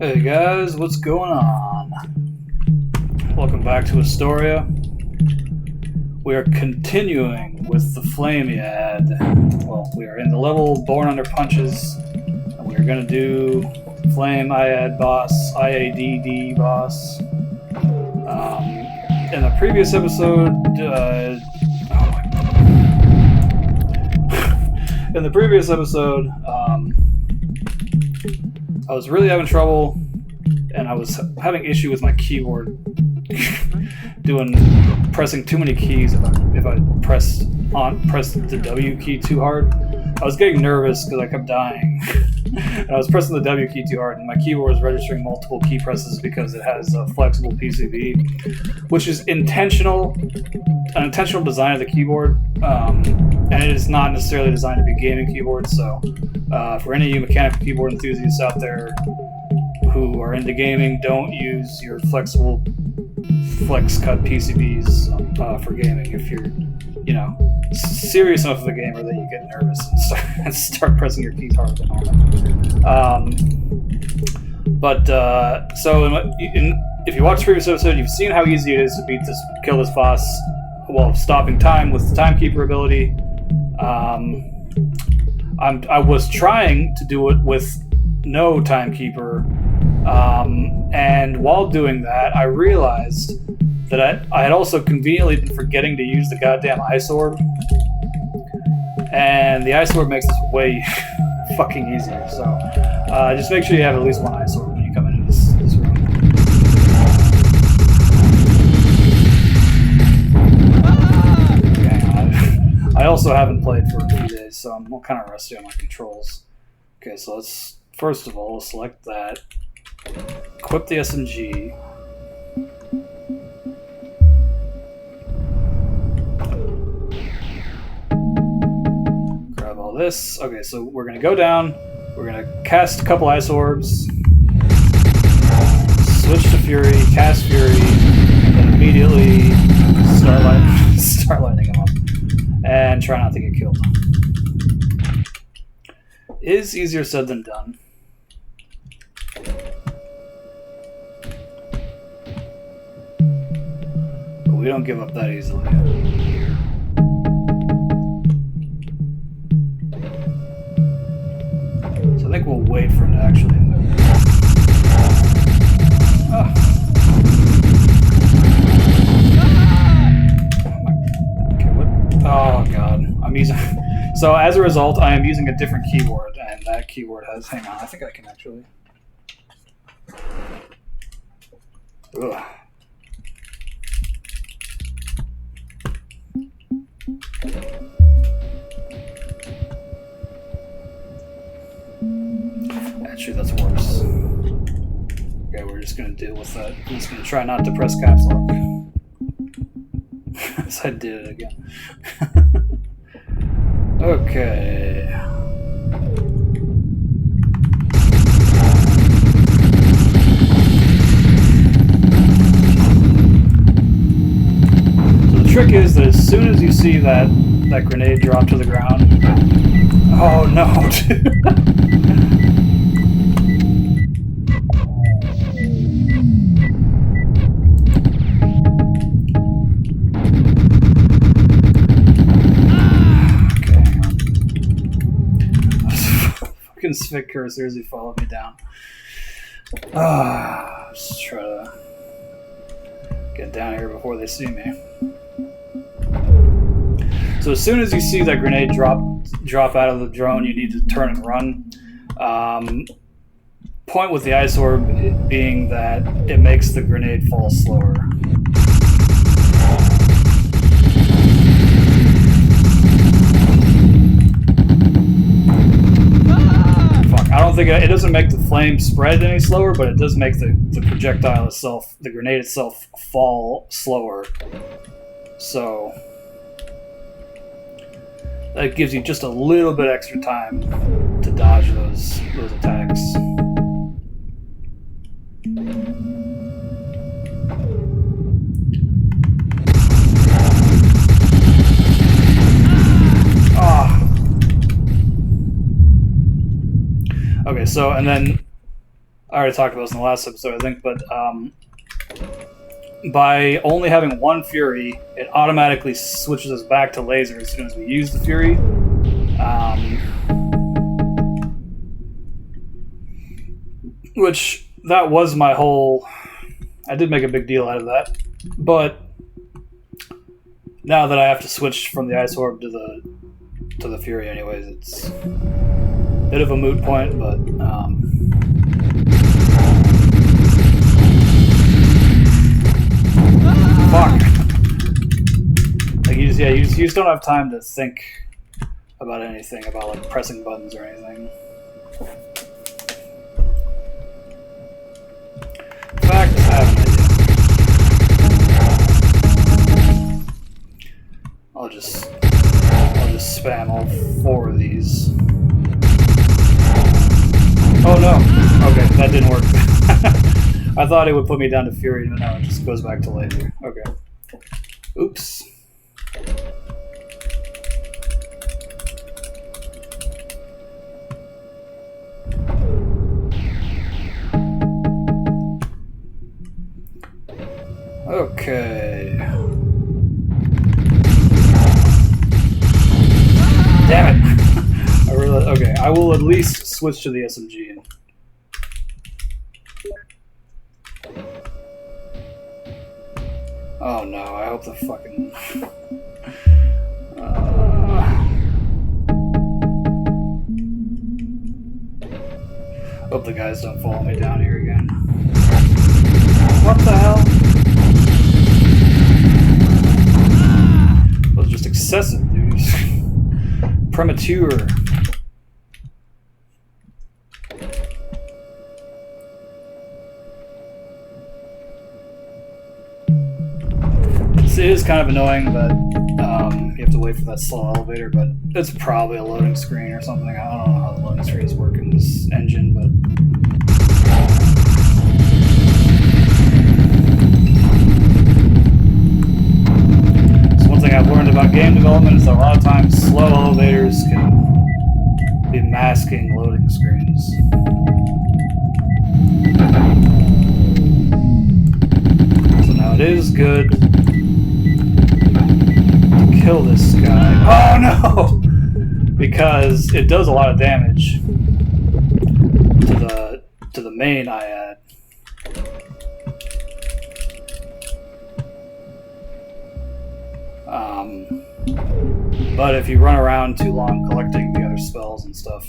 Hey guys, what's going on? Welcome back to ISTORIA. We are continuing with the Flame IADD. Well, we are in the level Born Under Punches, and we are going to do Flame IADD boss, IADD boss. In the previous episode, I was really having trouble, and I was having issue with my keyboard pressing too many keys. If I pressed the W key too hard, I was getting nervous because I kept dying. And I was pressing the W key too hard, and my keyboard was registering multiple key presses because it has a flexible PCB, which is an intentional design of the keyboard, and it is not necessarily designed to be a gaming keyboard. So for any of you mechanical keyboard enthusiasts out there who are into gaming, don't use your flexible flex cut PCBs for gaming if you're, serious enough of a gamer that you get nervous and start pressing your keys harder than normal. If you watch the previous episode, you've seen how easy it is to kill this boss while stopping time with the Timekeeper ability. I was trying to do it with no Timekeeper, and while doing that, I realized that I had also conveniently been forgetting to use the goddamn Ice Orb, and the Ice Orb makes this way fucking easier. So just make sure you have at least one Ice Orb when you come into this room. I also haven't played for a few days, so I'm kind of rusty on my controls. Okay, so let's first of all select that, equip the SMG. Grab all this. Okay, so we're gonna go down. We're gonna cast a couple Ice Orbs. Switch to Fury, cast Fury, and then immediately start lighting them up. And try not to get killed. Is easier said than done. But we don't give up that easily. So I think we'll wait for him to actually move. Oh god, I'm using. So as a result, I am using a different keyboard, and that keyboard has. Hang on, I think I can actually. Ugh. Actually, that's worse. Okay, we're just gonna deal with that. I'm just gonna try not to press caps lock. I did it again. Okay. So the trick is that as soon as you see that grenade drop to the ground, oh no, dude. Spit cursors, he followed me down. Just try to get down here before they see me. So as soon as you see that grenade drop out of the drone, you need to turn and run. Point with the Ice Orb being that it makes the grenade fall slower. I don't think it doesn't make the flame spread any slower, but it does make the projectile itself, the grenade itself, fall slower. So that gives you just a little bit extra time to dodge those attacks. Okay, so, and then I already talked about this in the last episode, I think, but by only having one Fury, it automatically switches us back to laser as soon as we use the Fury. Which, that was my whole... I did make a big deal out of that, but now that I have to switch from the Ice Orb to the Fury anyways, it's a bit of a moot point, but fuck. Like you just don't have time to think about anything, about like pressing buttons or anything. In fact, I have an idea. I'll just spam all 4 of these. Oh no! Okay, that didn't work. I thought it would put me down to Fury, but no, it just goes back to laser. Okay. Oops. Okay. Damn it! Okay, I will at least switch to the SMG. Oh no, I hope the fucking... Hope the guys don't follow me down here again. What the hell? That was just excessive, dude. Premature. It is kind of annoying that you have to wait for that slow elevator, but it's probably a loading screen or something. I don't know how the loading screens work in this engine, but... So one thing I've learned about game development is that a lot of times slow elevators can be masking loading screens. So now it is good kill this guy. Oh no! Because it does a lot of damage to the main IADD. But if you run around too long collecting the other spells and stuff,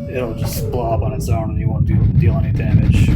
it'll just blow up on its own and you won't deal any damage.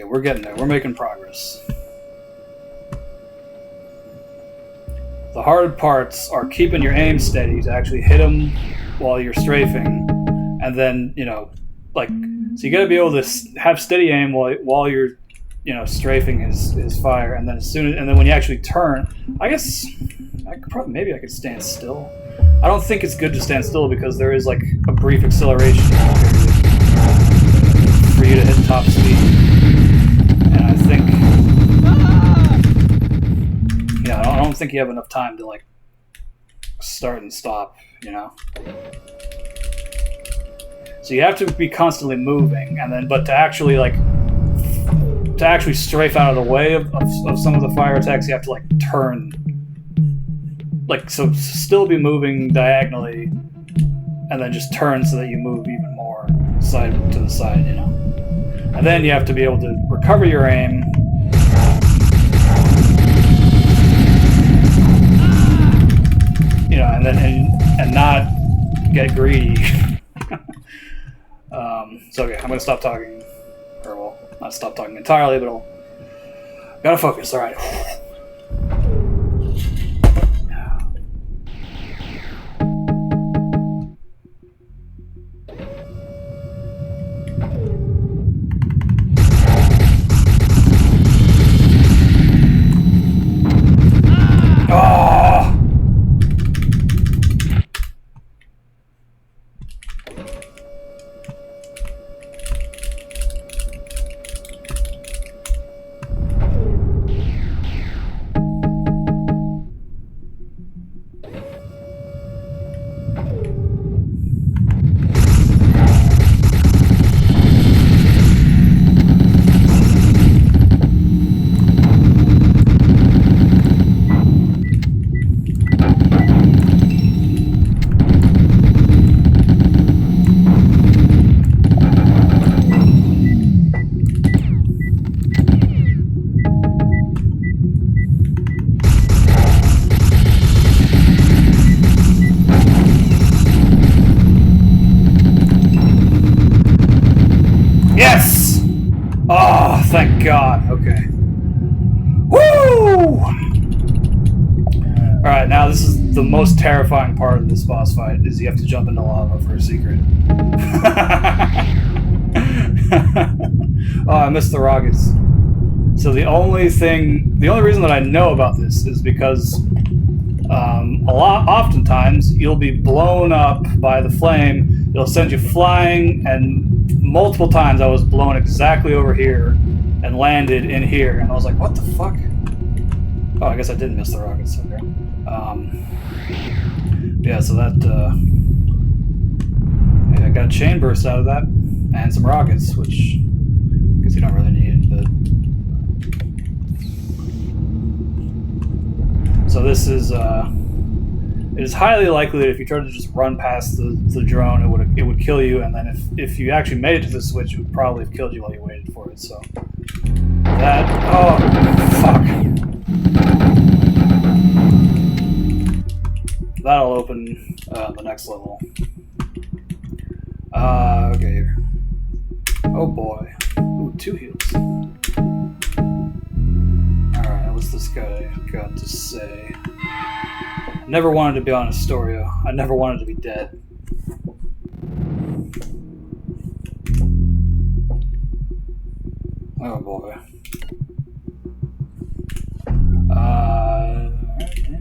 We're getting there. We're making progress. The hard parts are keeping your aim steady to actually hit them while you're strafing, and then, you know, like, so you got to be able to have steady aim while you're, you know, strafing his fire, and then when you actually turn, I guess maybe I could stand still. I don't think it's good to stand still because there is like a brief acceleration for you to hit top speed. And I think, yeah, I don't think you have enough time to like start and stop, you know. So you have to be constantly moving, and then, but to actually strafe out of the way of some of the fire attacks, you have to like turn, like, so still be moving diagonally, and then just turn so that you move even more side to the side, you know. And then you have to be able to recover your aim. You know, and then and not get greedy. So okay, I'm gonna stop talking, or well, not stop talking entirely, but I'll gotta focus. All right. thank God. Okay. Woo! Alright, now this is the most terrifying part of this boss fight, is you have to jump into lava for a secret. Oh, I missed the rockets. So the only reason that I know about this is because oftentimes you'll be blown up by the flame, it'll send you flying, and multiple times I was blown exactly over here and landed in here, and I was like, what the fuck? Oh, I guess I did miss the rockets. Okay. Yeah, so that, yeah, I got a chain burst out of that, and some rockets, which I guess you don't really need, but... So this is, it is highly likely that if you tried to just run past the drone, it would kill you, and then if you actually made it to the switch, it would probably have killed you while you waited for it, so... That... Oh, fuck. That'll open the next level. Okay. Oh boy. Ooh, 2 heals. Alright, what's this guy got to say? I never wanted to be on ISTORIA. I never wanted to be dead. Oh boy. Okay.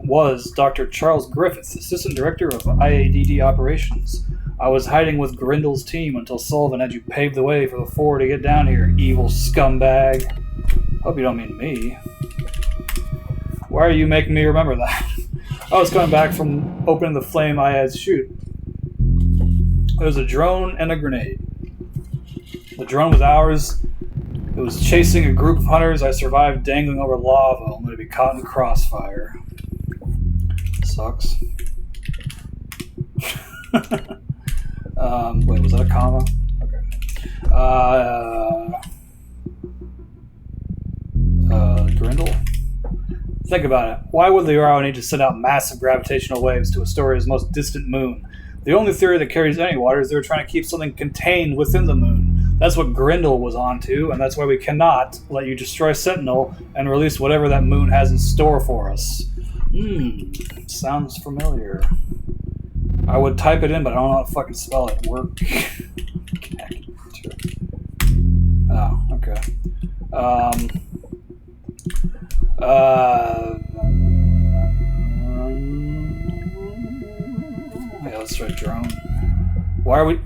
Was Dr. Charles Griffiths, Assistant Director of IADD Operations. I was hiding with Grindel's team until Sullivan had you pave the way for the 4 to get down here, evil scumbag. Hope you don't mean me. Why are you making me remember that? I was coming back from opening the flame I had to shoot. There was a drone and a grenade. The drone was ours. It was chasing a group of hunters. I survived dangling over lava, only to be caught in crossfire. Sucks. Wait, was that a comma? Okay. Grindel? Think about it. Why would the Euro need to send out massive gravitational waves to Astoria's most distant moon? The only theory that carries any water is they were trying to keep something contained within the moon. That's what Grindel was onto, and that's why we cannot let you destroy Sentinel and release whatever that moon has in store for us. Sounds familiar. I would type it in, but I don't know how to fucking spell it. Work. Oh, okay. Yeah, let's try drone. Why are we...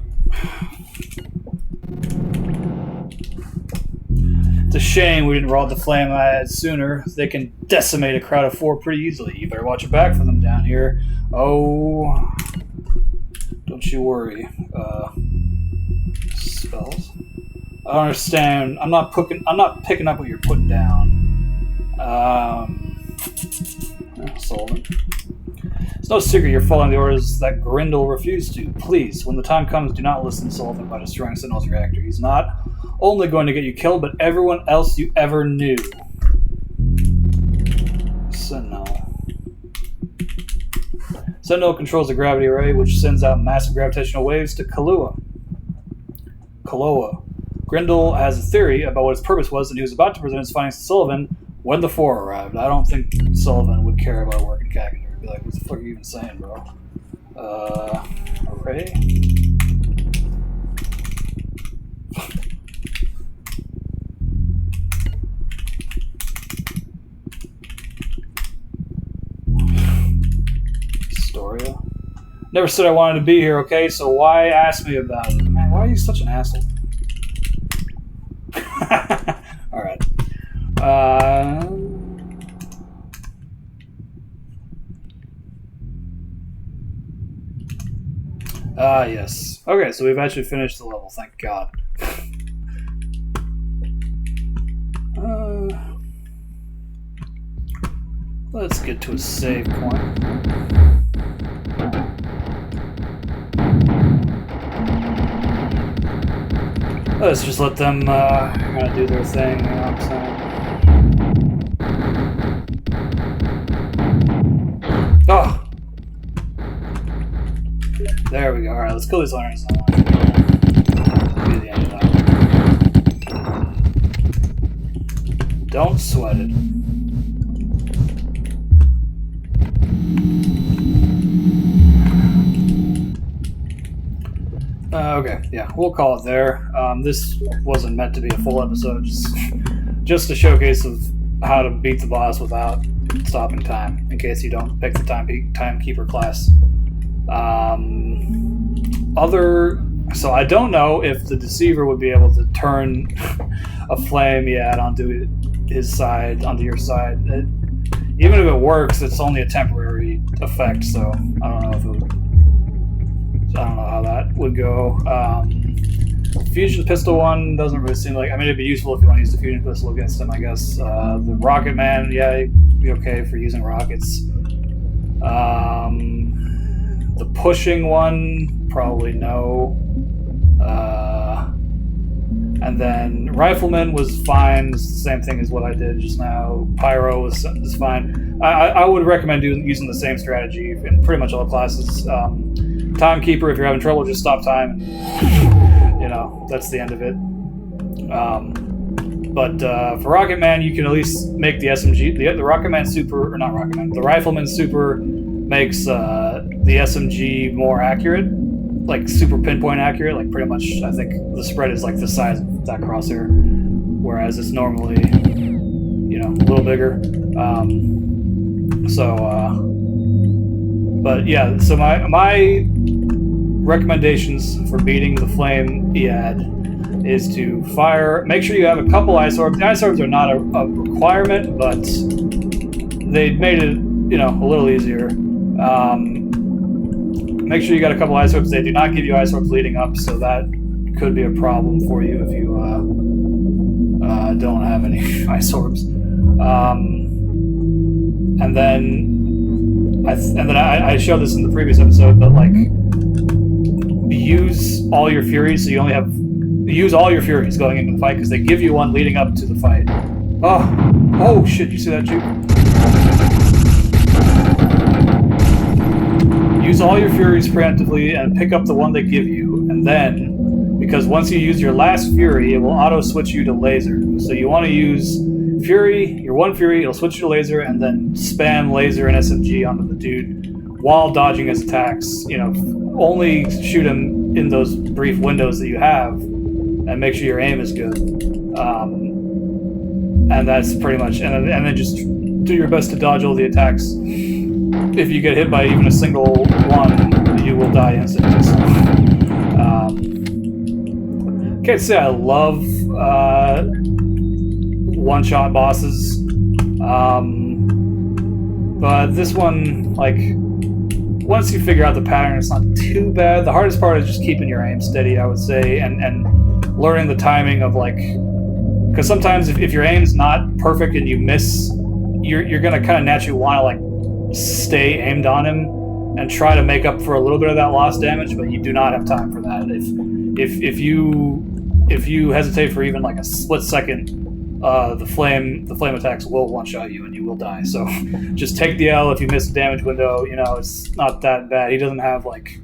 It's a shame we didn't roll the flame I had sooner. They can decimate a crowd of 4 pretty easily. You better watch your back for them down here. Oh... Don't you worry. Spells? I don't understand. I'm not picking up what you're putting down. Sullivan. It's no secret you're following the orders that Grindel refused to. Please, when the time comes, do not listen to Sullivan by destroying Sentinel's reactor. He's not only going to get you killed, but everyone else you ever knew. Sentinel. Sentinel controls the gravity array, which sends out massive gravitational waves to Kaloa. Grindel has a theory about what its purpose was, and he was about to present his findings to Sullivan when the 4 arrived. I don't think Sullivan would care about working Cagender. He'd be like, what the fuck are you even saying, bro? Array? ISTORIA? Never said I wanted to be here, okay? So why ask me about it? Man, why are you such an asshole? Alright. Yes. Okay, so we've actually finished the level, thank God. Let's get to a save point. Let's just let them kind of do their thing, you know what I'm saying? Oh! There we go. Alright, let's kill these learners. Be the end of that. Don't sweat it. Okay, yeah, we'll call it there. This wasn't meant to be a full episode, just a showcase of how to beat the boss without stopping time, in case you don't pick the timekeeper class. So I don't know if the deceiver would be able to turn a flame IADD onto his side, onto your side. Even if it works, it's only a temporary effect, so I don't know if it would. I don't know how that would go. Fusion pistol one doesn't really seem like. I mean, it'd be useful if you want to use the fusion pistol against him, I guess. The rocket man, yeah, he'd be okay for using rockets. The pushing one, probably no. And then rifleman was fine. It's the same thing as what I did just now. Pyro is fine. I would recommend using the same strategy in pretty much all classes. Timekeeper, if you're having trouble, just stop time. You know, that's the end of it. But for Rocket Man, you can at least make the SMG, the Rocket Man Super, or not Rocket Man, the Rifleman Super makes the SMG more accurate, like super pinpoint accurate. Like pretty much, I think the spread is like the size of that crosshair, whereas it's normally, you know, a little bigger. But yeah, so my recommendations for beating the flame IADD is to fire. Make sure you have a couple ice orbs. The ice orbs are not a requirement, but they made it, you know, a little easier. Make sure you got a couple ice orbs. They do not give you ice orbs leading up, so that could be a problem for you if you don't have any ice orbs. And then I showed this in the previous episode, but like use all your furies, so you only use all your furies going into the fight, because they give you one leading up to the fight. Oh shit, you see that, Juke? Use all your furies preemptively and pick up the one they give you, and then, because once you use your last fury, it will auto switch you to laser. So you want to use fury, your one fury, it'll switch you to laser, and then spam laser and SMG onto the dude while dodging his attacks. You know, only shoot him in those brief windows that you have, and make sure your aim is good. And that's pretty much, and then just do your best to dodge all the attacks. If you get hit by even a single one, you will die instantly. So, can't say I love one-shot bosses, but this one, like, once you figure out the pattern, it's not too bad. The hardest part is just keeping your aim steady, I would say, and learning the timing of, like, because sometimes if your aim's not perfect and you miss, you're gonna kind of naturally want to, like, stay aimed on him and try to make up for a little bit of that lost damage, but you do not have time for that. If you hesitate for even like a split second, the flame attacks will one-shot you and you will die. So just take the L if you miss a damage window. You know, it's not that bad. He doesn't have, like,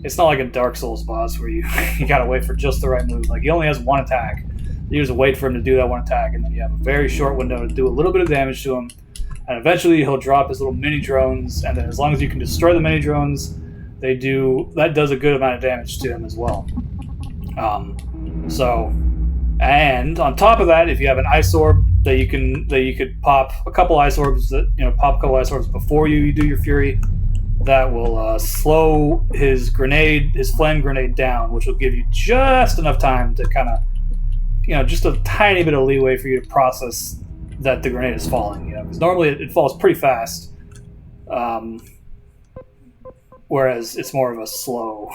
it's not like a Dark Souls boss where you gotta wait for just the right move. Like, he only has one attack. You just wait for him to do that one attack, and then you have a very short window to do a little bit of damage to him. And eventually he'll drop his little mini drones, and then as long as you can destroy the mini drones, that does a good amount of damage to him as well. And on top of that, if you have an ice orb that you could pop a couple ice orbs before you do your fury, that will slow his flame grenade down, which will give you just enough time to kind of, you know, just a tiny bit of leeway for you to process that the grenade is falling, you know, because normally it falls pretty fast, whereas it's more of a slow,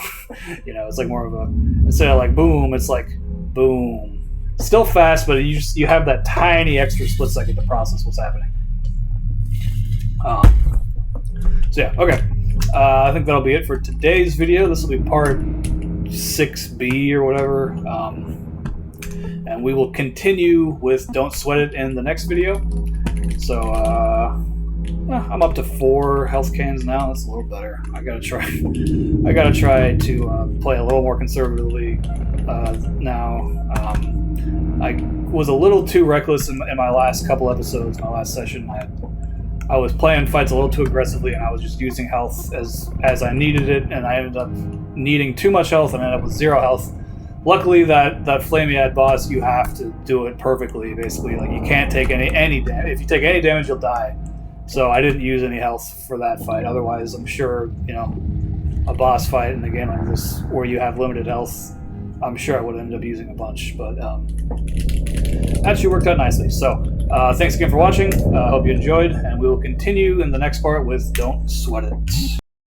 you know, it's like more of a, instead of like boom, it's like boom. Still fast, but you have that tiny extra split second to process what's happening. So yeah, okay. I think that'll be it for today's video. This will be part 6B or whatever. And we will continue with Don't Sweat It in the next video. So, I'm up to 4 health cans now. That's a little better. I gotta try. I gotta try to play a little more conservatively now. I was a little too reckless in my last couple episodes. My last session, I was playing fights a little too aggressively, and I was just using health as I needed it, and I ended up needing too much health, and I ended up with 0 health. Luckily, that Flameyad boss, you have to do it perfectly. Basically, like you can't take any damage. If you take any damage, you'll die. So I didn't use any health for that fight. Otherwise, I'm sure, you know, a boss fight in a game like this where you have limited health, I'm sure I would end up using a bunch. But actually worked out nicely. So thanks again for watching. I hope you enjoyed, and we will continue in the next part with Don't Sweat It.